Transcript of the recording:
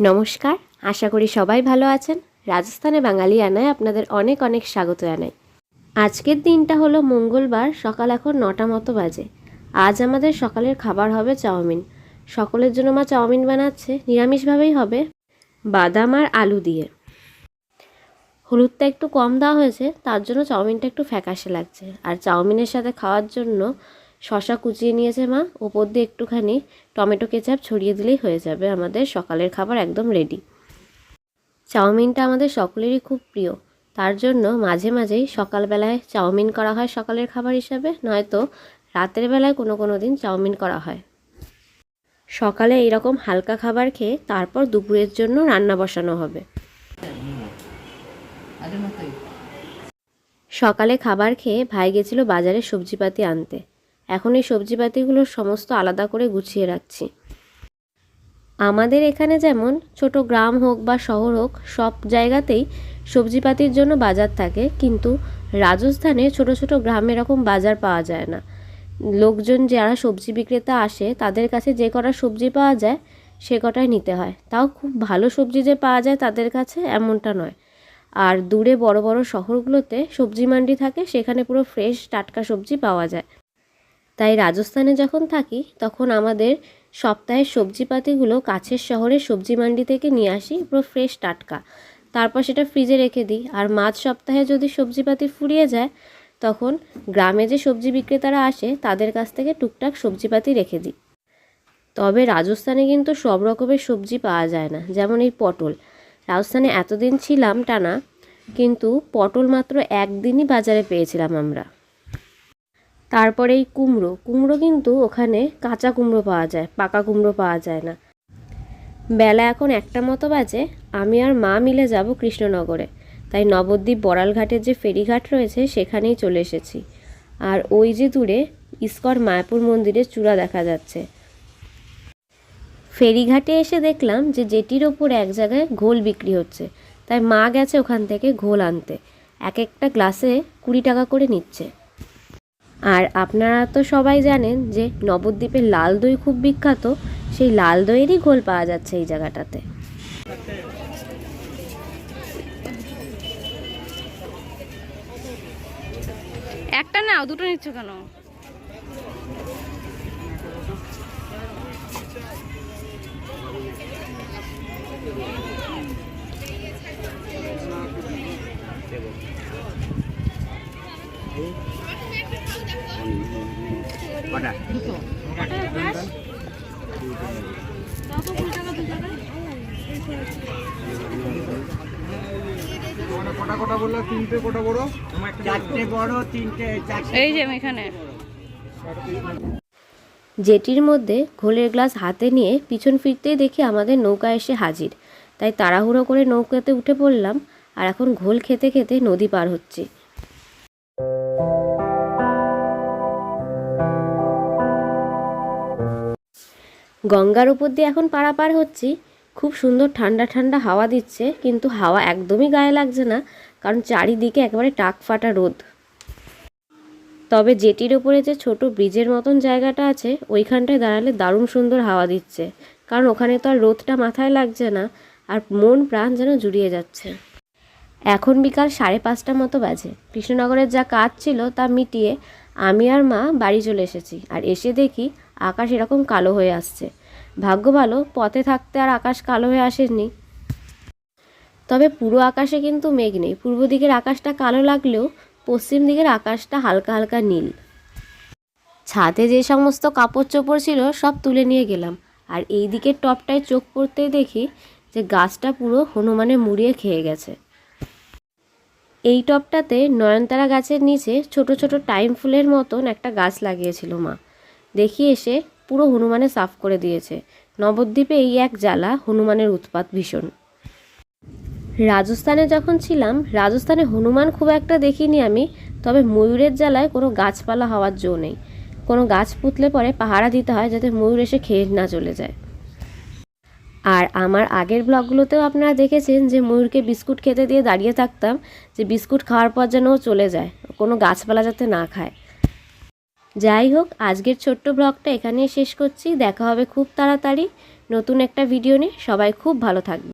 নমস্কার, আশা করি সবাই ভালো আছেন। রাজস্থানে বাঙালিয়ানায় আপনাদের অনেক অনেক স্বাগত জানাই। আজকের দিনটা হলো মঙ্গলবার, সকাল এখন 9টা মতো বাজে। আজ আমাদের সকালের খাবার হবে চাউমিন। সকলের জন্য মা চাউমিন বানাচ্ছে, নিরামিষভাবেই হবে, বাদাম আর আলু দিয়ে। হলুদটা একটু কম দেওয়া হয়েছে, তার জন্য চাউমিনটা একটু ফ্যাকাশে লাগছে। আর চাউমিনের সাথে খাওয়ার জন্য শসা কুচিয়ে নিয়েছে মা, ওপর দিয়ে একটুখানি টমেটো কেচাপ ছড়িয়ে দিলেই হয়ে যাবে আমাদের সকালের খাবার একদম রেডি। চাউমিনটা আমাদের সকলেরই খুব প্রিয়, তার জন্য মাঝে মাঝেই সকালবেলায় চাউমিন করা হয় সকালের খাবার হিসাবে, নয়তো রাতের বেলায় কোনো দিন চাউমিন করা হয়। সকালে এইরকম হালকা খাবার খেয়ে তারপর দুপুরের জন্য রান্না বসানো হবে। সকালে খাবার খেয়ে ভাই গেছিল বাজারে সবজিপাতি আনতে। এখন এই সবজিপাতিগুলো সমস্ত আলাদা করে গুছিয়ে রাখছি। আমাদের এখানে যেমন ছোট গ্রাম হোক বা শহর হোক, সব জায়গাতেই সবজিপাতির জন্য বাজার থাকে, কিন্তু রাজস্থানে ছোট ছোট গ্রামে এরকম বাজার পাওয়া যায় না। লোকজন যারা সবজি বিক্রেতা আসে তাদের কাছে যে কটা সবজি পাওয়া যায় সে কটাই নিতে হয়, তাও খুব ভালো সবজি যে পাওয়া যায় তাদের কাছে এমনটা নয়। আর দূরে বড় বড় শহরগুলোতে সবজি মান্ডি থাকে, সেখানে পুরো ফ্রেশ টাটকা সবজি পাওয়া যায়। তাই রাজস্থানে যখন থাকি তখন আমাদের সপ্তাহের সবজিপাতিগুলো কাছের শহরের সবজি মান্ডি থেকে নিয়ে আসি, পুরো ফ্রেশ টাটকা। তারপর সেটা ফ্রিজে রেখে দিই। আর মাঝ সপ্তাহে যদি সবজিপাতি ফুরিয়ে যায় তখন গ্রামে যে সবজি বিক্রেতারা আসে তাদের কাছ থেকে টুকটাক সবজিপাতি রেখে দিই। তবে রাজস্থানে কিন্তু সব রকমের সবজি পাওয়া যায় না। যেমন এই পটল, রাজস্থানে এতদিন ছিলাম টানা, কিন্তু পটল মাত্র একদিনই বাজারে পেয়েছিলাম আমরা। তারপরে এই কুমড়ো কিন্তু ওখানে কাঁচা কুমড়ো পাওয়া যায়, পাকা কুমড়ো পাওয়া যায় না। বেলা এখন 1টা মতো বাজে, আমি আর মা মিলে যাব কৃষ্ণনগরে। তাই নবদ্বীপ বড়ালঘাটের যে ফেরিঘাট রয়েছে সেখানেই চলে এসেছি। আর ওই যে দূরে ইস্কন মায়াপুর মন্দিরের চূড়া দেখা যাচ্ছে। ফেরিঘাটে এসে দেখলাম যে জেটির ওপর এক জায়গায় ঘোল বিক্রি হচ্ছে, তাই মা গেছে ওখান থেকে ঘোল আনতে। এক একটা গ্লাসে 20 টাকা করে নিচ্ছে। আর আপনারা তো সবাই জানেন যে নবদ্বীপের লাল দই খুব বিখ্যাত, সেই লাল দইয়েরই ঘোল পাওয়া যাচ্ছে এই জায়গাটাতে। একটা নাও, দুটো নিচ্ছ কেন? এই যে এখানে জেটির মধ্যে ঘোলের গ্লাস হাতে নিয়ে পিছন ফিরতেই দেখি আমাদের নৌকা এসে হাজির। তাই তাড়াহুড়ো করে নৌকাতে উঠে পড়লাম আর এখন ঘোল খেতে খেতে নদী পার হচ্ছি। গঙ্গার উপর দিয়ে এখন পারাপার হচ্ছি। খুব সুন্দর ঠান্ডা ঠান্ডা হাওয়া দিচ্ছে, কিন্তু হাওয়া একদমই গায়ে লাগছে না, কারণ চারিদিকে একেবারে টাক ফাটা রোদ। তবে জেটির ওপরে যে ছোট ব্রিজের মতন জায়গাটা আছে ওইখানটায় দাঁড়ালে দারুণ সুন্দর হাওয়া দিচ্ছে, কারণ ওখানে তো আর রোদটা মাথায় লাগছে না, আর মন প্রাণ যেন জুড়িয়ে যাচ্ছে। এখন বিকাল 5:30 মতো বাজে। কৃষ্ণনগরের যা কাজ ছিল তা মিটিয়ে আমি আর মা বাড়ি চলে এসেছি। আর এসে দেখি আকাশ এরকম কালো হয়ে আসছে। ভাগ্য ভালো পথে থাকতে আর আকাশ কালো হয়ে আসেনি। তবে পুরো আকাশে কিন্তু মেঘ নেই। পূর্ব দিকের আকাশটা কালো লাগলেও পশ্চিম দিকের আকাশটা হালকা হালকা নীল। ছাদে যে সমস্ত কাপড় চোপড় ছিল সব তুলে নিয়ে গেলাম। আর এই দিকের টপটায় চোখ পড়তেই দেখি যে গাছটা পুরো হনুমানে মুড়িয়ে খেয়ে গেছে। এই টপটাতে নয়নতারা গাছের নিচে ছোট ছোট টাইম ফুলের মতন একটা গাছ লাগিয়েছিল মা। দেখি এসে পুরো হনুমানে সাফ করে দিয়েছে। নবদ্বীপে এই এক জ্বালা, হনুমানের উৎপাত ভীষণ। রাজস্থানে যখন ছিলাম রাজস্থানে হনুমান খুব একটা দেখিনি আমি, তবে ময়ূরের জ্বালায় কোনো গাছপালা হওয়ার জো নেই। কোনো গাছ পুঁতলে পরে পাহারা দিতে হয় যাতে ময়ূর এসে খেয়ে না চলে যায়। আর আমার আগের ব্লগগুলোতেও আপনারা দেখেছেন যে ময়ূরকে বিস্কুট খেতে দিয়ে দাঁড়িয়ে থাকতাম, যে বিস্কুট খাওয়ার পর যেন ও চলে যায়, কোনো গাছপালা যাতে না খায়। যাই হোক, আজকের ছোট্ট ব্লগটা এখানেই শেষ করছি। দেখা হবে খুব তাড়াতাড়ি নতুন একটা ভিডিও নিয়ে। সবাই খুব ভালো থাকবে।